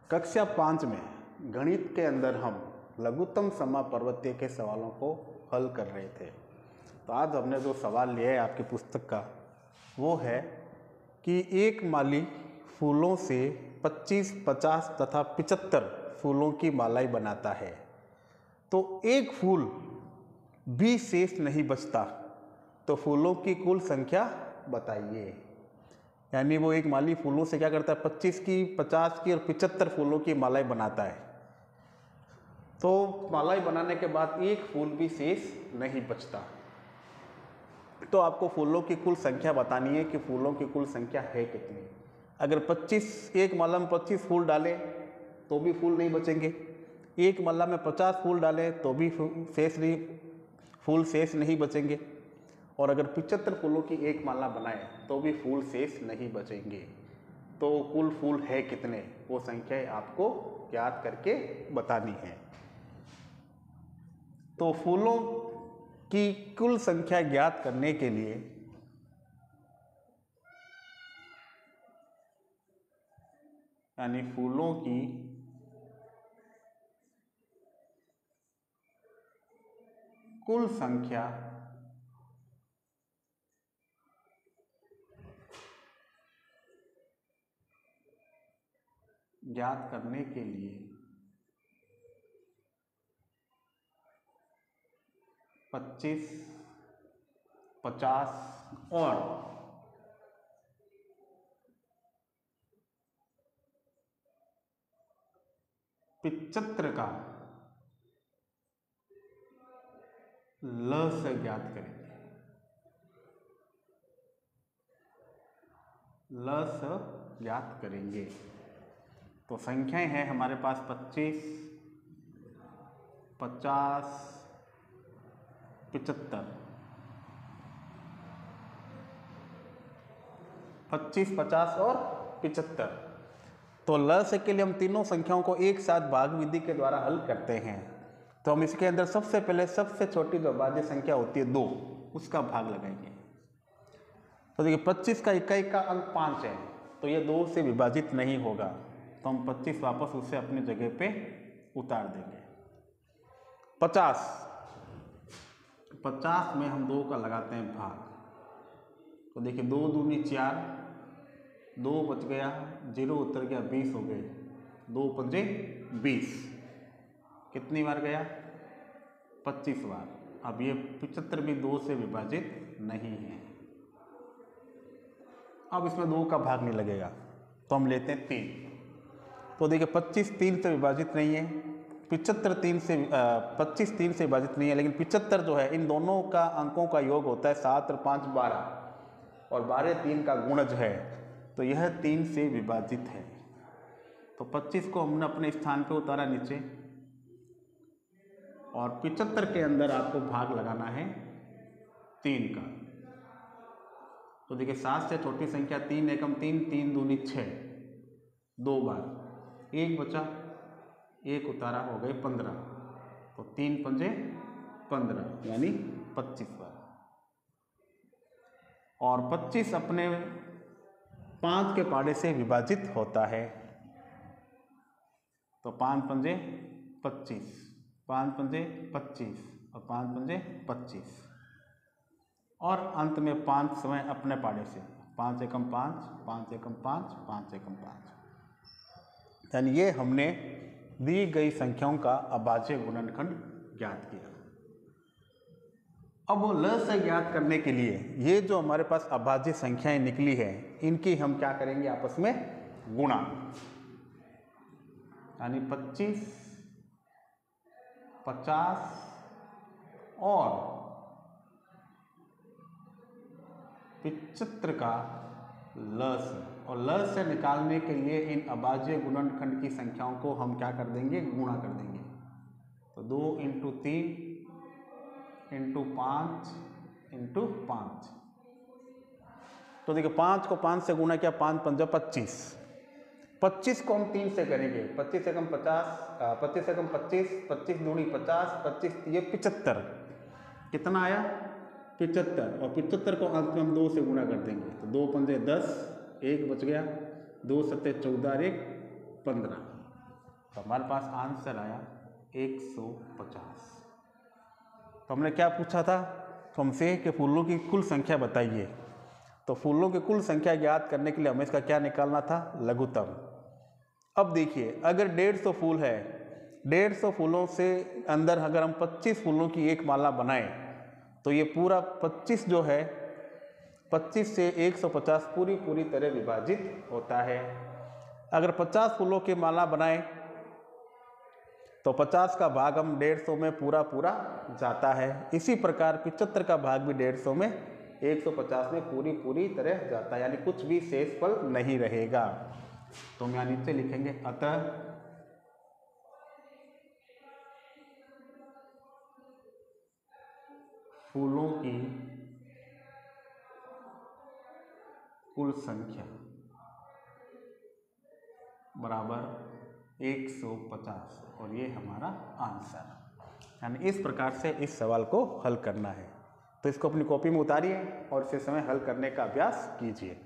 कक्षा 5 में गणित के अंदर हम लघुत्तम समापर्वतीय के सवालों को हल कर रहे थे। तो आज हमने जो सवाल लिया है आपकी पुस्तक का वो है कि एक माली फूलों से 25, 50 तथा 75 फूलों की मालाएं बनाता है, तो एक फूल भी शेष नहीं बचता, तो फूलों की कुल संख्या बताइए। यानी वो एक माली फूलों से क्या करता है, 25 की, 50 की और 75 फूलों की मालाएं बनाता है। तो मालाएं बनाने के बाद एक फूल भी शेष नहीं बचता, तो आपको फूलों की कुल संख्या बतानी है कि फूलों की कुल संख्या है कितनी। अगर 25, एक माला में 25 फूल डालें तो भी फूल नहीं बचेंगे, एक माला में 50 फूल डालें तो भी फूल शेष नहीं बचेंगे, और अगर 75 फूलों की एक माला बनाए तो भी फूल शेष नहीं बचेंगे। तो कुल फूल है कितने, वो संख्या आपको ज्ञात करके बतानी है। तो फूलों की कुल संख्या ज्ञात करने के लिए यानी फूलों की कुल संख्या ज्ञात करने के लिए 25, 50 और 75 का लस ज्ञात करेंगे। लस ज्ञात करेंगे तो संख्याएं हैं हमारे पास 25, 50, 75, 25, 50 और 75। तो लस के लिए हम तीनों संख्याओं को एक साथ भाग विधि के द्वारा हल करते हैं। तो हम इसके अंदर सबसे पहले सबसे छोटी जो भाज्य संख्या होती है 2, उसका भाग लगाएंगे। तो देखिए 25 का इकाई का अंक 5 है, तो ये 2 से विभाजित नहीं होगा, तो हम 25 वापस उसे अपनी जगह पे उतार देंगे। 50 में हम 2 का लगाते हैं भाग, तो देखिए 2 दूनी 4, 2 बच गया, 0 उतर गया, 20 हो गए, 2 पंजे 20। कितनी बार गया, 25 बार। अब ये 75 भी 2 से विभाजित नहीं है, अब इसमें 2 का भाग नहीं लगेगा, तो हम लेते हैं 3। तो देखिए 25 3 से विभाजित नहीं है, 25 3 से विभाजित नहीं है, लेकिन 75 जो है इन दोनों का अंकों का योग होता है 7 और 5 12, और 12 3 का गुणज है, तो यह 3 से विभाजित है। तो 25 को हमने अपने स्थान पे उतारा नीचे, और 75 के अंदर आपको भाग लगाना है 3 का। तो देखिए 7 से छोटी संख्या 3 एकम 3, 3 दूनी 6, 2 बार, 1 बचा, 1 उतारा, हो गए 15, तो 3 पंजे 15 यानी 25 बार। और 25 अपने 5 के पाड़े से विभाजित होता है, तो 5 पंजे 25, 5 पंजे 25 और 5 पंजे 25, और अंत में 5 समय अपने पाड़े से, 5 एकम 5, 5 एकम 5, 5 एकम 5। यानी ये हमने दी गई संख्याओं का अभाज्य गुणनखंड ज्ञात किया। अब वो लस से ज्ञात करने के लिए ये जो हमारे पास अभाज्य संख्याएं निकली है, इनकी हम क्या करेंगे, आपस में गुणा। यानी 25, 50 और 75 का लस, और लस से निकालने के लिए इन अभाज्य गुणनखंड की संख्याओं को हम क्या कर देंगे, गुणा कर देंगे। तो 2 × 3 × 5 × 5। तो देखिए 5 को 5 से गुणा किया, 5 पंजा 25, 25 को हम 3 से करेंगे, 25 एकम 50, 25 एकम 25, 25 दूनी 50, 25 ये 75, कितना आया 75, और 75 को अंत में हम 2 से गुणा कर देंगे, तो 2 पंजे 10, 1 बच गया, 2 सत्ते 14, 1 15। तो हमारे पास आंसर आया 150। तो हमने क्या पूछा था हमसे कि फूलों की कुल संख्या बताइए। तो फूलों की कुल संख्या ज्ञात करने के लिए हमें इसका क्या निकालना था, लघुत्तम। अब देखिए अगर 150 फूल है, 150 फूलों से अंदर अगर हम 25 फूलों की एक माला बनाएं तो ये पूरा 25 जो है 25 से 150 पूरी तरह विभाजित होता है। अगर 50 फूलों की माला बनाएं तो 50 का भाग हम 150 में पूरा जाता है। इसी प्रकार 75 का भाग भी 150 में 150 में पूरी तरह जाता है, यानी कुछ भी शेष फल नहीं रहेगा। तो हम यहाँ नीचे लिखेंगे अतः फूलों की कुल संख्या बराबर 150 और ये हमारा आंसर। यानी इस प्रकार से इस सवाल को हल करना है। तो इसको अपनी कॉपी में उतारिए और इसे समय हल करने का अभ्यास कीजिए।